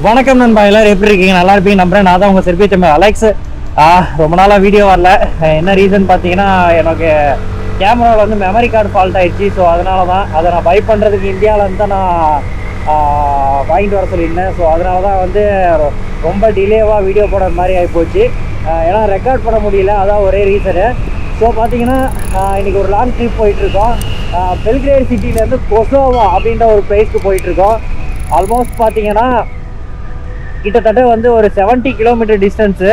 வணக்கம் நண்பா, எல்லாரும் எப்படி இருக்கீங்க? நல்லா இருப்பீங்க நம்புறேன். நான் தான் உங்க செல்ஃபி தம்பி அலெக்ஸ். ரொம்ப நாளாக வீடியோ வரல. என்ன ரீசன் பார்த்தீங்கன்னா, எனக்கு கேமராவில் வந்து மெமரி கார்டு ஃபால்ட் ஆயிடுச்சு. ஸோ அதனால தான் அதை நான் பை பண்ணுறதுக்கு இந்தியாவிலேருந்து தான் நான் வாங்கிட்டு வர சொல்லியிருந்தேன். ஸோ அதனால தான் வந்து ரொம்ப டிலேவாக வீடியோ போடுற மாதிரி ஆகிப்போச்சு. ஏன்னா ரெக்கார்ட் பண்ண முடியல, அதான் ஒரே ரீசனு. ஸோ பார்த்தீங்கன்னா இன்றைக்கி ஒரு லாங் ட்ரிப் போயிட்டுருக்கோம். பெல்கிரேட் சிட்டிலேருந்து கொசோவா அப்படின்ற ஒரு பிளேஸ்க்கு போயிட்டுருக்கோம். ஆல்மோஸ்ட் பார்த்தீங்கன்னா கிட்டத்தட்ட வந்து ஒரு 70 கிலோமீட்டர் டிஸ்டன்ஸு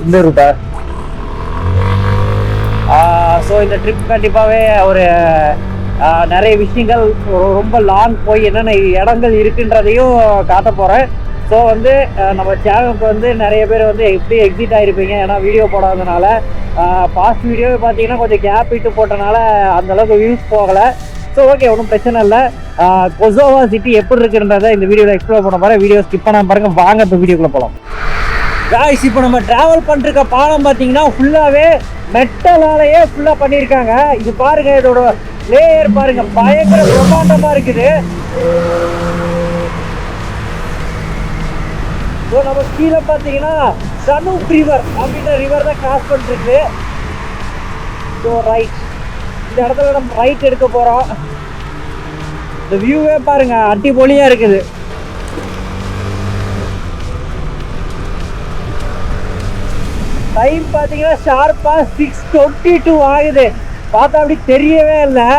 இந்த ரூட்டா. ஸோ இந்த ட்ரிப் கண்டிப்பாகவே ஒரு நிறைய விஷயங்கள் ரொம்ப லாங் போய் என்னென்ன இடங்கள் இருக்குன்றதையும் காட்ட போகிறேன். ஸோ வந்து நம்ம சேனலுக்கு வந்து நிறைய பேர் வந்து எப்படி எக்ஸிட் ஆகிருப்பீங்க, ஏன்னா வீடியோ போடாததுனால. பாஸ்ட் வீடியோ பார்த்தீங்கன்னா கொஞ்சம் கேப் விட்டு போட்டனால அந்தளவுக்கு வியூஸ் போகலை. ஸோ ஓகே, ஒன்றும் பிரச்சனை இல்லை. கொசோவா சிட்டி எப்படி இருக்குன்றதை இந்த வீடியோவில் எக்ஸ்ப்ளோர் பண்ண போகிறேன். வீடியோ ஸ்கிப் பண்ண பாருங்க. வாங்க இப்போ வீடியோக்குள்ளே போகலாம். காய்ஸ், இப்போ நம்ம ட்ராவல் பண்ணிருக்க பாலம் பார்த்தீங்கன்னா ஃபுல்லாகவே மெட்டலாலேயே ஃபுல்லாக பண்ணியிருக்காங்க. இது பாருங்க, இதோட லேயர் பாருங்க, பயங்கர பிரம்மாண்டமாக இருக்குது. ஸோ நம்ம கீழே பார்த்தீங்கன்னா சனூப் ரிவர் அப்படின்ற ரிவர் தான் கிராஸ் பண்ணிருக்கு. ஸோ ரைட், இந்த இடத்துல நம்ம ரைட் எடுக்க போகிறோம். இந்த வியூவே பாருங்க, அடிபொலியாக இருக்குது. டைம் பார்த்தீங்கன்னா ஷார்ப்பாக 6:22 ஆகுது. பார்த்தா அப்படி தெரியவே இல்லை.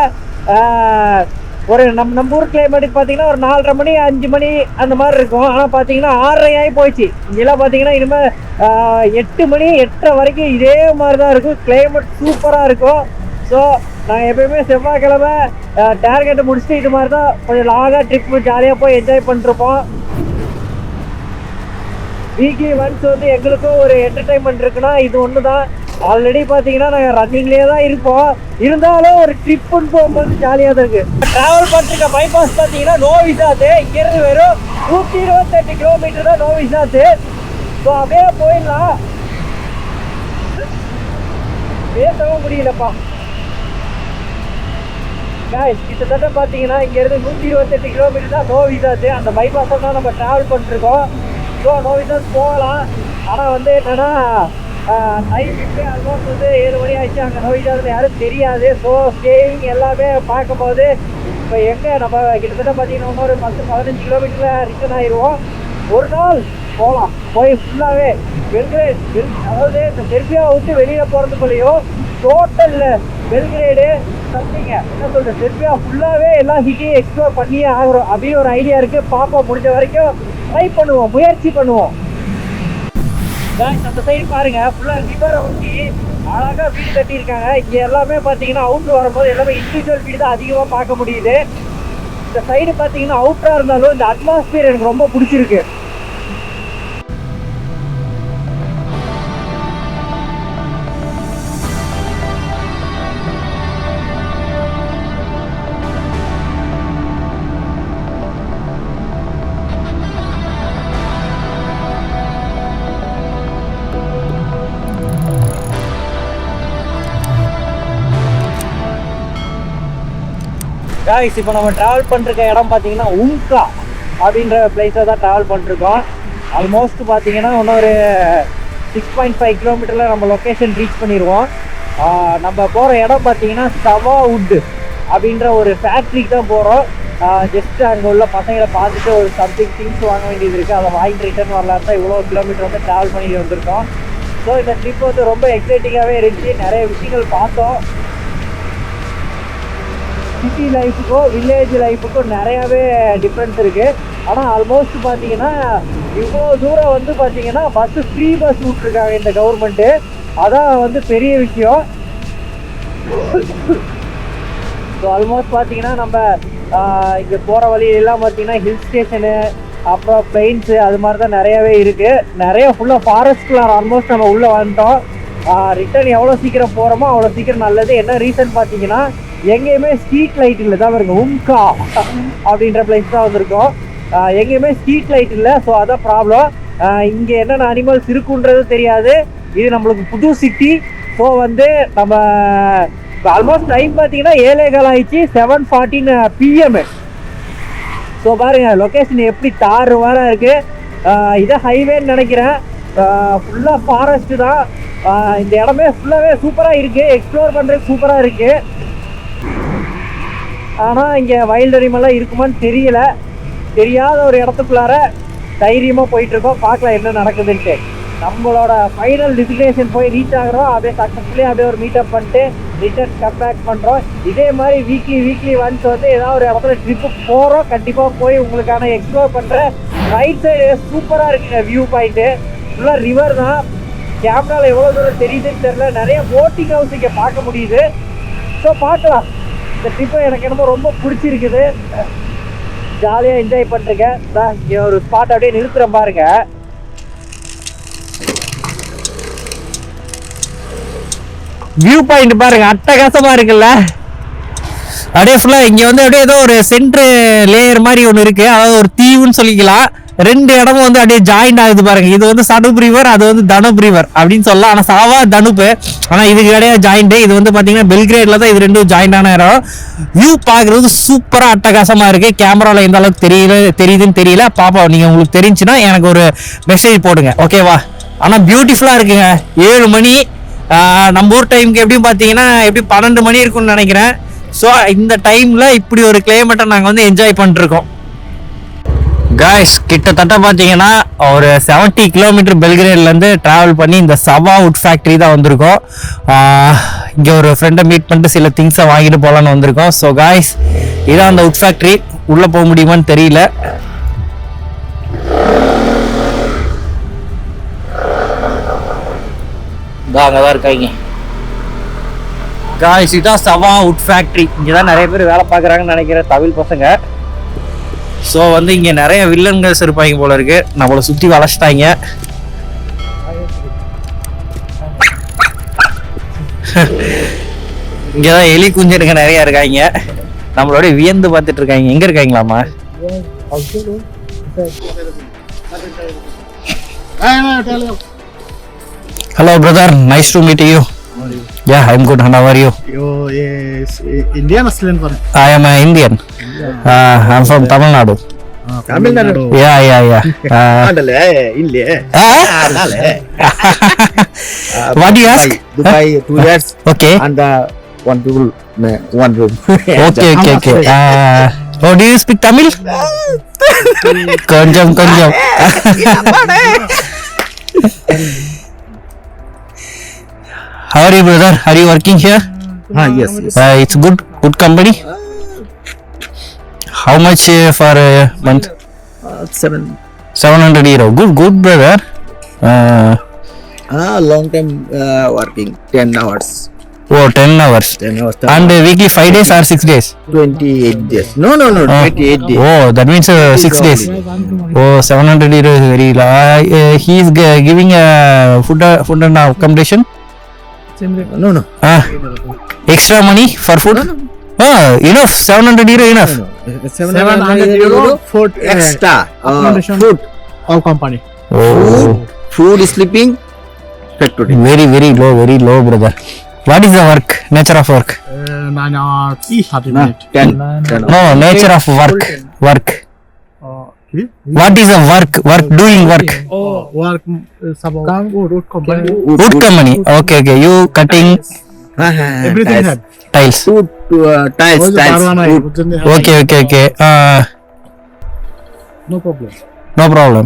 ஒரு நம்ம ஊர் கிளைமேட்டுக்கு பார்த்தீங்கன்னா ஒரு 4:30 மணி 5 மணி அந்த மாதிரி இருக்கும். ஆனால் பார்த்தீங்கன்னா 6:30 ஆகி போயிடுச்சு. இங்கெல்லாம் பார்த்தீங்கன்னா இனிமேல் 8 மணி 8:30 வரைக்கும் இதே மாதிரி தான் இருக்கும். கிளைமேட் சூப்பராக இருக்கும். ஸோ நாங்கள் எப்பயுமே செவ்வாய்க்கிழமை டேர்கெட்டை முடிச்சுட்டு இது மாதிரி தான் கொஞ்சம் லாங்காக ட்ரிப்பு ஜாலியாக போய் என்ஜாய் பண்ணிருப்போம். வீக்லி ஒன்ஸ் வந்து எங்களுக்கும் ஒரு என்டர்டைன்மெண்ட் இருக்குன்னா இது ஒன்று தான். ஆல்ரெடி பார்த்தீங்கன்னா நாங்கள் ரன்னிங்லேயே தான் இருப்போம். இருந்தாலும் ஒரு ட்ரிப்புன்னு போகும்போது ஜாலியாக தான் இருக்குது. ட்ராவல் பண்ணிருக்க பைபாஸ் பார்த்தீங்கன்னா நோவிசாத்து. இங்கேருந்து வெறும் 128 கிலோமீட்டர் தான் நோவிசாத்து. ஸோ அப்படியே போயிடலாம். பேசவும் முடியலப்பா. கிட்டத்தட்ட பார்த்தீங்கன்னா இங்கேருந்து 128 கிலோமீட்டர் தான் நோவிசாத்து. அந்த பைபாஸை தான் நம்ம ட்ராவல் பண்ணிருக்கோம். ஸோ நோவிசாத் போகலாம். ஆனால் வந்து என்னென்னா டைம் விட்டு ஆல்மோஸ்ட் வந்து 7 மணி ஆயிடுச்சு. அங்கே நோவிசாத்தில் யாரும் தெரியாது. ஸோ ஸ்டேயிங் எல்லாமே பார்க்கும்போது இப்போ எங்கே நம்ம கிட்டத்தட்ட பார்த்தீங்கன்னா இன்னொரு 10-15 கிலோமீட்டரில் ரிட்டர்ன் ஆயிடுவோம். ஒரு நாள் போகலாம். போய் ஃபுல்லாகவே பெல்கிரேட், அதாவது இந்த செர்பியா விட்டு வெளியில் போகிறதுக்குள்ளேயும் டோட்டல் பெல்கிரேடு சம்திங்க என்ன சொல்கிறது, செர்பியா ஃபுல்லாகவே எல்லா சிட்டியும் எக்ஸ்ப்ளோர் பண்ணியே ஆகிறோம் அப்படின்னு ஒரு ஐடியா இருக்குது. பார்ப்போம், முடிஞ்ச வரைக்கும் ட்ரை பண்ணுவோம், முயற்சி பண்ணுவோம். அந்த சைடு பாருங்க, ஃபுல்லாக ரிவரை ஒட்டி அழகாக வீடு கட்டியிருக்காங்க. இங்கே எல்லாமே பார்த்தீங்கன்னா அவுட்ரு வரும்போது எல்லாமே இண்டிவிஜுவல் வீடு தான் அதிகமாக பார்க்க முடியுது. இந்த சைடு பார்த்தீங்கன்னா அவுட்டராக இருந்தாலும் இந்த அட்மாஸ்பியர் எனக்கு ரொம்ப பிடிச்சிருக்கு. காய்ஸ், இப்போ நம்ம ட்ராவல் பண்ணிருக்க இடம் பார்த்தீங்கன்னா உம்கா அப்படின்ற பிளேஸில் தான் ட்ராவல் பண்ணிருக்கோம். ஆல்மோஸ்ட் பார்த்தீங்கன்னா இன்னொரு 6.5 கிலோமீட்டரில் நம்ம லொக்கேஷன் ரீச் பண்ணிடுவோம். நம்ம போகிற இடம் பார்த்தீங்கன்னா சவா வுட் அப்படின்ற ஒரு ஃபேக்ட்ரிக்கு தான் போகிறோம். ஜஸ்ட் அங்கே உள்ள பசங்களை பார்த்துட்டு ஒரு சம்திங் திங்ஸ் வாங்க வேண்டியது இருக்குது. அதை வாங்கிட்டு ரிட்டர்ன் வரலான்னு தான் இவ்வளோ கிலோமீட்டர் வந்து ட்ராவல் பண்ணிட்டு வந்திருக்கோம். ஸோ இந்த ட்ரிப் வந்து ரொம்ப எக்ஸைட்டிங்காகவே இருந்துச்சு. நிறைய விஷயங்கள் பார்த்தோம். சிட்டி லைஃபுக்கும் வில்லேஜ் லைஃபுக்கும் நிறையாவே டிஃப்ரென்ஸ் இருக்குது. ஆனால் ஆல்மோஸ்ட் பார்த்தீங்கன்னா இவ்வளோ தூரம் வந்து பார்த்தீங்கன்னா பஸ்ஸு ஃப்ரீ பஸ் விட்ருக்காங்க இந்த கவர்மெண்ட்டு. அதான் வந்து பெரிய விஷயம். ஸோ ஆல்மோஸ்ட் பார்த்தீங்கன்னா நம்ம இங்கே போகிற வழியெல்லாம் பார்த்தீங்கன்னா ஹில் ஸ்டேஷனு, அப்புறம் பிளெயின்ஸு, அது மாதிரி தான் நிறையாவே இருக்குது. நிறைய ஃபுல்லாக ஃபாரஸ்ட்லாம் ஆல்மோஸ்ட் நம்ம உள்ளே வந்துட்டோம். ரிட்டர்ன் எவ்வளோ சீக்கிரம் போகிறோமோ அவ்வளோ சீக்கிரம் நல்லது. என்ன ரீசன் பார்த்தீங்கன்னா எங்கேயுமே ஸ்ட்ரீட் லைட் இல்லை தான் வருங்க. உம்கா அப்படின்ற பிளேஸ் தான் வந்திருக்கோம். எங்கேயுமே ஸ்ட்ரீட் லைட் இல்லை. ஸோ அதான் ப்ராப்ளம். இங்கே என்னென்ன அனிமல்ஸ் இருக்குன்றது தெரியாது. இது நம்மளுக்கு புது சிட்டி. ஸோ வந்து நம்ம ஆல்மோஸ்ட் டைம் பார்த்தீங்கன்னா 7:15 ஆயிடுச்சு. 7:14 PM. ஸோ பாருங்கள் லொக்கேஷன் எப்படி தாறுமாறாக இருக்குது. இதை ஹைவேன்னு நினைக்கிறேன். ஃபுல்லாக ஃபாரஸ்ட்டு தான். இந்த இடமே ஃபுல்லாகவே சூப்பராக இருக்குது. எக்ஸ்ப்ளோர் பண்ணுறது சூப்பராக இருக்குது. ஆனால் இங்கே வைல்ட் அனிமல்லாம் இருக்குமான்னு தெரியல. தெரியாத ஒரு இடத்துக்குள்ளார தைரியமாக போயிட்டுருக்கோம். பார்க்கலாம் என்ன நடக்குதுன்ட்டு. நம்மளோட ஃபைனல் டெஸ்டினேஷன் போய் ரீச் ஆகிறோம். அப்படியே சக்ஸஸ்ஃபுல்லி அப்படியே ஒரு மீட்டப் பண்ணிட்டு ரிட்டர்ன் கம் பேக் பண்ணுறோம். இதே மாதிரி வீக்லி ஒன்ஸ் வந்து ஏதாவது ஒரு இடத்துல ட்ரிப்பு போகிறோம். கண்டிப்பாக போய் உங்களுக்கான எக்ஸ்ப்ளோர் பண்ணுறேன். ரைட் சைடு சூப்பராக இருக்குங்க வியூ பாயிண்ட்டு. ஃபுல்லாக ரிவர் தான். கேமராவில் எவ்வளோ தூரம் தெரியுதுன்னு தெரியல. நிறைய போட்டிங் ஹவுஸ் இங்கே பார்க்க முடியுது. ஸோ பார்க்கலாம். இந்த ட்ரிப்பு எனக்கு என்னமோ ரொம்ப பிடிச்சிருக்குது. ஜாலியாக என்ஜாய் பண்ணிருக்கேன். இங்கே ஒரு ஸ்பாட் அப்படியே நிறுத்துகிறேன் பாருங்க. வியூ பாயிண்ட் பாருங்க, அட்டகாசமா இருக்குல்ல. அப்படியே ஃபுல்லா இங்க வந்து அப்படியே ஏதோ ஒரு சென்ட்ரு லேயர் மாதிரி ஒன்று இருக்கு. அதாவது ஒரு தீவுன்னு சொல்லிக்கலாம். ரெண்டு இடமும் வந்து அப்படியே ஜாயிண்ட் ஆகுது பாருங்க. இது வந்து சனுப் ரிவர், அது வந்து தனுப் ரிவர் அப்படின்னு சொல்லலாம். ஆனால் சாவா தனுப்பு, ஆனால் இதுக்கு கிடையாது ஜாயிண்ட். இது வந்து பார்த்தீங்கன்னா பெல்கிரேட்ல தான் இது ரெண்டும் ஜாயிண்டான இடம். வியூ பார்க்குறது சூப்பராக அட்டகாசமா இருக்கு. கேமராவில் எந்த அளவுக்கு தெரியுதுன்னு தெரியல. பாப்பா நீங்க உங்களுக்கு தெரிஞ்சுன்னா எனக்கு ஒரு மெசேஜ் போடுங்க, ஓகேவா? ஆனால் பியூட்டிஃபுல்லாக இருக்குங்க. 7 மணி நம்ம ஊர் டைமுக்கு எப்படியும் பார்த்தீங்கன்னா எப்படி 12 மணி இருக்கும்னு நினைக்கிறேன். ஸோ இந்த டைமில் இப்படி ஒரு கிளைமேட்டை நாங்கள் வந்து என்ஜாய் பண்ணிருக்கோம். காய்ஸ் கிட்டத்தட்ட பார்த்தீங்கன்னா ஒரு 70 கிலோமீட்டர் பெல்கிரேட்லேருந்து ட்ராவல் பண்ணி இந்த சவா வுட் ஃபேக்ட்ரி தான் வந்திருக்கோம். இங்கே ஒரு ஃப்ரெண்டை மீட் பண்ணிட்டு சில திங்ஸை வாங்கிட்டு போகலான்னு வந்திருக்கோம். ஸோ காய்ஸ் இதான் அந்த வுட் ஃபேக்ட்ரி. உள்ளே போக முடியுமான்னு தெரியல. அங்கதான் இருக்காங்க காய்ஸ். இதான் சவா வுட் ஃபேக்ட்ரி. இங்கே தான் நிறைய பேர் வேலை பார்க்குறாங்கன்னு நினைக்கிறேன், தமிழ் பசங்க. ஸோ வந்து இங்கே நிறைய வில்லன்கள்ஸ் இருப்பாங்க போல இருக்கு. நம்மளை சுற்றி வளைச்சிட்டாங்க. இங்கே தான் எலி குஞ்சுங்க நிறைய இருக்காங்க. நம்மளோட வியந்து பார்த்துட்டு இருக்காங்க. எங்கே இருக்காங்களாமா? Hello brother, nice to meet you. How are you? Yeah, I'm good. How are you? You is Indian or Sri Lankan? I am an Indian. I'm from Tamil Nadu. Tamil Nadu. Yeah. Andale, ille. Andale. What do you ask? Dubai 2 years. Okay. And one room. Okay. Oh, do you speak Tamil? Konjam. How are you, brother? Are you working here? Yes. It's good company. How much for a month? 700 euro. Good, brother. Long time working 10 hours. Oh, 10 hours. 10 hours. And weekly 5 days or 6 days? 28 days. No, 28 days. Oh, that means 6 days. Oh, 700 euro is very low. He is giving food and accommodation? No. Extra money for food? No. Enough. 700 euro enough. 700 euro food extra. Food. All company. Oh, Food, sleeping, factory. very low, brother. What is the work? Nature of work? 9 hours, 30 minutes. 10. No, nature of work. What is the work? Doing work. Work is about wood company. Wood company. Okay. You cutting Everything had. tiles. Food, tiles. Food. Okay. No problem. No problem.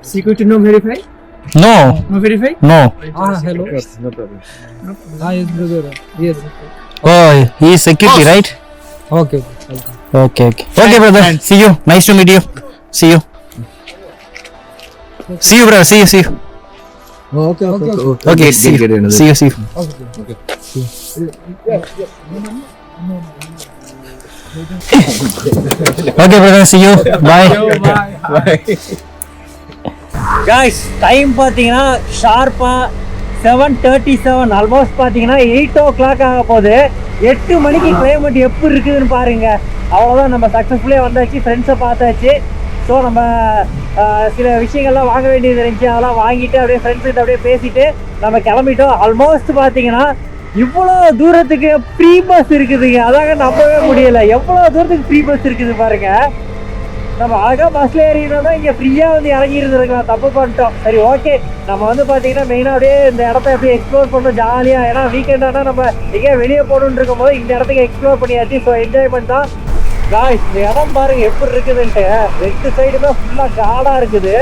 Security no verify? No. No verify? No. Hello. No problem. Yes, brother. Yes. Oh, he is security, right? Okay. Okay, brother. See you. Nice to meet you. See you. See you, brother. See you. Okay. See you. Okay, brother. See you. Bye. Guys, time பார்த்தீங்கன்னா ஷார்ப்பாக 7:37. Almost பார்த்தீங்கன்னா 8 o'clock ஆக போகுது. 8 மணிக்கு climate எப்படி இருக்குதுன்னு பாருங்க. அவ்வளோதான், நம்ம சக்ஸஸ்ஃபுல்லாக வந்தாச்சு. ஃப்ரெண்ட்ஸை பார்த்தாச்சு. ஸோ நம்ம சில விஷயங்கள்லாம் வாங்க வேண்டியது இருந்துச்சு. அதெல்லாம் வாங்கிட்டு அப்படியே ஃப்ரெண்ட்ஸ்கிட்ட அப்படியே பேசிட்டு நம்ம கிளம்பிட்டோம். ஆல்மோஸ்ட் பார்த்தீங்கன்னா இவ்வளோ தூரத்துக்கு ஃப்ரீ பஸ் இருக்குதுங்க. அதாங்க நம்பவே முடியல. எவ்வளோ தூரத்துக்கு ஃப்ரீ பஸ் இருக்குது பாருங்க. நம்ம அழகாக பஸ்ல ஏறினோம்னா இங்கே ஃப்ரீயாக வந்து இறங்கி இருந்திருக்கலாம். தப்பு பண்ணிட்டோம். சரி ஓகே, நம்ம வந்து பார்த்தீங்கன்னா மெயினாக அப்படியே இந்த இடத்த எப்படி எக்ஸ்ப்ளோர் பண்ணோம் ஜாலியாக. ஏன்னா வீக்கெண்ட் ஆனால் நம்ம எங்கேயா வெளியே போகணுன்னு இருக்கும் போது இந்த இடத்துக்கு எக்ஸ்ப்ளோர் பண்ணியாச்சு. ஸோ என்ஜாய்மெண்ட் தான் காய்ஸ். இந்த இடம் பாருங்க எப்படி இருக்குதுன்ட்டு. 2 சைடுமே ஃபுல்லாக காடாக இருக்குது.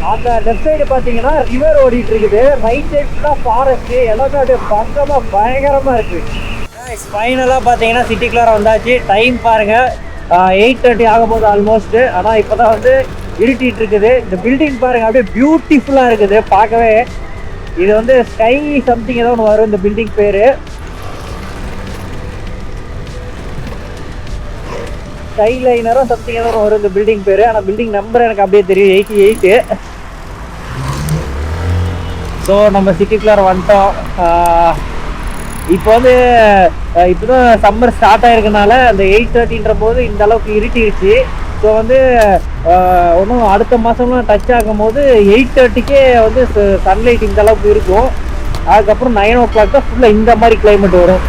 அந்த லெஃப்ட் சைடு பார்த்தீங்கன்னா ரிவர் ஓடிட்டு இருக்குது. ரைட் சைடு ஃபுல்லாக ஃபாரஸ்ட்டு. எல்லாமே அப்படியே பக்கமாக பயங்கரமாக இருக்குது. ஃபைனலாக பார்த்தீங்கன்னா சிட்டிக்குள்ளார வந்தாச்சு. டைம் பாருங்கள் 8:30 ஆகும் போது ஆல்மோஸ்ட்டு. ஆனால் இப்போ தான் வந்து இருட்டிகிட்டு இருக்குது. இந்த பில்டிங் பாருங்கள் அப்படியே பியூட்டிஃபுல்லாக இருக்குது பார்க்கவே. இது வந்து ஸ்கை சம்திங் ஏதோ ஒன்று வரும் இந்த பில்டிங் பேர். ஸ்கை லைனரோ சம்திங் ஏதோ ஒன்று வரும் இந்த பில்டிங் பேர். ஆனால் பில்டிங் நம்பர் எனக்கு அப்படியே தெரியும் 88. ஸோ நம்ம சிட்டிக்குள்ளார வந்துட்டோம். இப்போ வந்து இப்போதான் சம்மர் ஸ்டார்ட் ஆகிருக்கனால அந்த 8:30ன்ற போது இந்த அளவுக்கு இருட்டிடுச்சு. ஸோ வந்து ஒன்றும் அடுத்த மாதம்லாம் டச் ஆகும் போது 8:30க்கே வந்து சன்லைட் இந்த அளவுக்கு இருக்கும். அதுக்கப்புறம் 9 o'clock தான் ஃபுல்லாக இந்த மாதிரி கிளைமேட் வரும்.